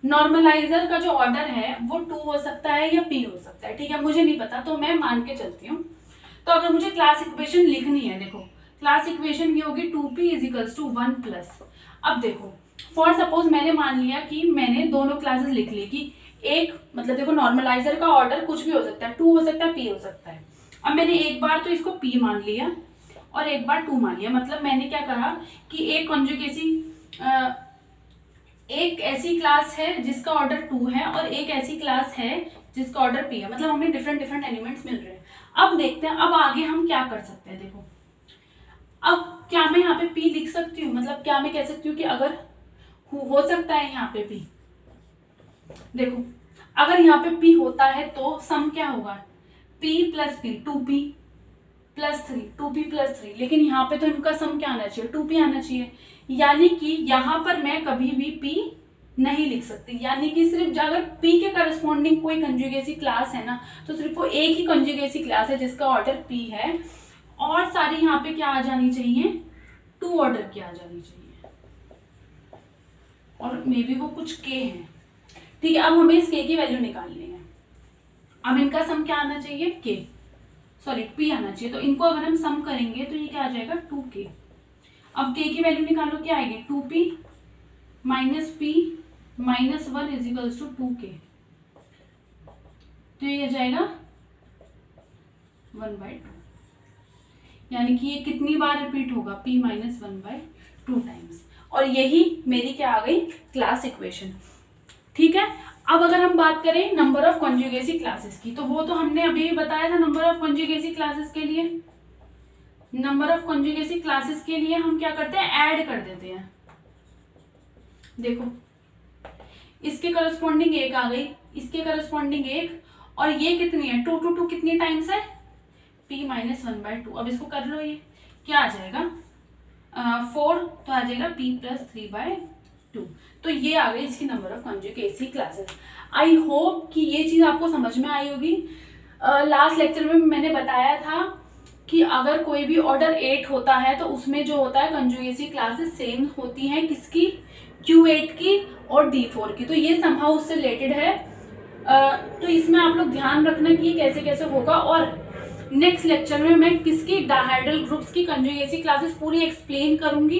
नॉर्मलाइजर का जो ऑर्डर है वो 2 हो सकता है या p हो सकता है। ठीक है, मुझे नहीं पता, तो मैं मान के चलती हूँ। तो अगर मुझे क्लास इक्वेशन लिखनी है, देखो क्लास इक्वेशन की होगी 2p is equals to 1 plus. अब देखो फॉर सपोज मैंने मान लिया कि मैंने दोनों क्लासेस लिख ली कि एक, मतलब देखो नॉर्मलाइजर का ऑर्डर कुछ भी हो सकता है, 2 हो सकता है, p हो सकता है। अब मैंने एक बार तो इसको p मान लिया और एक बार 2 मान लिया, मतलब मैंने क्या करा कि एक कॉन्जुगेसी, एक ऐसी क्लास है जिसका ऑर्डर 2 है और एक ऐसी क्लास है जिसका ऑर्डर p है, मतलब हमें डिफरेंट डिफरेंट एलिमेंट्स मिल रहे हैं। अब देखते हैं अब आगे हम क्या कर सकते हैं। देखो अब क्या मैं यहाँ पे p लिख सकती हूँ, मतलब क्या मैं कह सकती हूँ कि अगर हो सकता है यहाँ पे p, देखो अगर यहाँ पे p होता है तो सम क्या होगा, p plus p, 2p plus 3, 2p plus 3, लेकिन यहाँ पे तो इनका सम क्या आना चाहिए, 2p आना चाहिए। यानी कि यहाँ पर मैं कभी भी p नहीं लिख सकती, यानी कि सिर्फ अगर p के करस्पॉन्डिंग कोई कंजुगेसी क्लास है ना, तो सिर्फ वो एक ही कंजुगेसी क्लास है जिसका ऑर्डर p है, और सारी यहाँ पे क्या आ जानी चाहिए, 2 ऑर्डर की आ जानी चाहिए, और मे बी वो कुछ k है। ठीक है, अब हमें इस k की वैल्यू निकालनी है। अब इनका सम क्या आना चाहिए, k, सॉरी p आना चाहिए। तो इनको अगर हम सम करेंगे तो ये क्या आ जाएगा, 2k। अब k की वैल्यू निकालो, क्या आएगी, 2p minus p minus 1 is equals to 2k। तो ये आ जाएगा 1/2, यानी कि ये कितनी बार रिपीट होगा, p माइनस 1/2 टाइम्स। और यही मेरी क्या आ गई, क्लास इक्वेशन। ठीक है, अब अगर हम बात करें नंबर ऑफ कॉन्जुगेसी क्लासेस की, तो वो तो हमने अभी भी बताया था। नंबर ऑफ कॉन्जुगेसी क्लासेस के लिए, नंबर ऑफ कॉन्जुगेसी क्लासेस के लिए हम क्या करते हैं, ऐड कर देते हैं। देखो इसके करस्पॉन्डिंग 1 आ गई, इसके करस्पॉन्डिंग 1, और ये कितनी है, 2 2 2 कितनी टाइम्स है, p माइनस 1/2। अब इसको कर लो, ये क्या आ जाएगा, 4, तो आ जाएगा p प्लस 3/2। तो ये आ गई इसकी number of conjugacy classes. I hope कि ये चीज आपको समझ में आई होगी। लास्ट लेक्चर में मैंने बताया था कि अगर कोई भी ऑर्डर 8 होता है तो उसमें जो होता है कंजुगेसी क्लासेस सेम होती हैं, किसकी, Q8 की और D4 की, तो ये समहाउ उससे रिलेटेड है। तो इसमें आप लोग ध्यान रखना कि कैसे कैसे होगा। और नेक्स्ट लेक्चर में मैं किसकी डायहेड्रल ग्रुप्स की कंजुगेसी क्लासेस पूरी एक्सप्लेन करूंगी,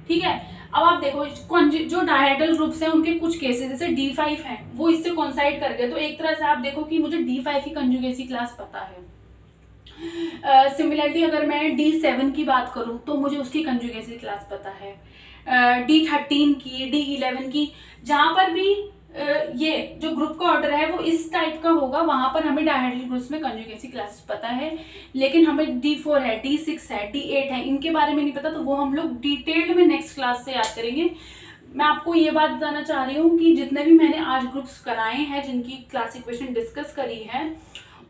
ठीक है। अब आप देखो जो डायहेड्रल ग्रुप्स हैं उनके कुछ केसेस जैसे D5 हैं वो इससे कोइंसाइड कर गए, तो एक तरह से आप देखो कि मुझे D5 की कंजुगेसी क्लास पता है। सिमिलरली अगर मैं D7 की बात करूं तो मुझे उसकी कंजुगेसी क्लास पता है। D13 की, D11 की, जहां पर भी ये जो ग्रुप का ऑर्डर है वो इस टाइप का होगा वहां पर हमें डायहेड्रल ग्रुप्स में कंजुगेसी क्लासेस पता है। लेकिन हमें D4 है, D6 है, D8 है, इनके बारे में नहीं पता, तो वो हम लोग डिटेल्ड में नेक्स्ट क्लास से याद करेंगे। मैं आपको ये बात बताना चाह रही हूँ कि जितने भी मैंने आज ग्रुप्स कराए हैं जिनकी क्लास इक्वेशन डिस्कस करी है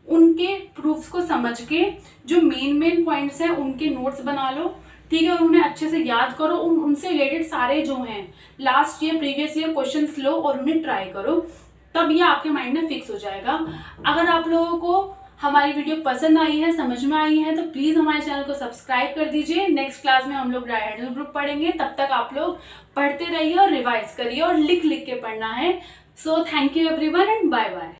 उनके प्रूफ्स को समझ के जो मेन पॉइंट्स हैं उनके नोट्स बना लो, ठीक है, और उन्हें अच्छे से याद करो। उनसे रिलेटेड सारे जो हैं last year previous year questions लो और उन्हें ट्राई करो, तब ये आपके माइंड में फिक्स हो जाएगा। अगर आप लोगों को हमारी वीडियो पसंद आई है, समझ में आई है, तो प्लीज हमारे चैनल को सब्सक्राइब कर दीजिए। नेक्स्ट क्लास में हम लोग डायहेड्रल ग्रुप पढ़ेंगे, तब तक आप लोग पढ़ते रहिए और रिवाइज करिए और लिख लिख के पढ़ना है। So thank you everyone and bye bye.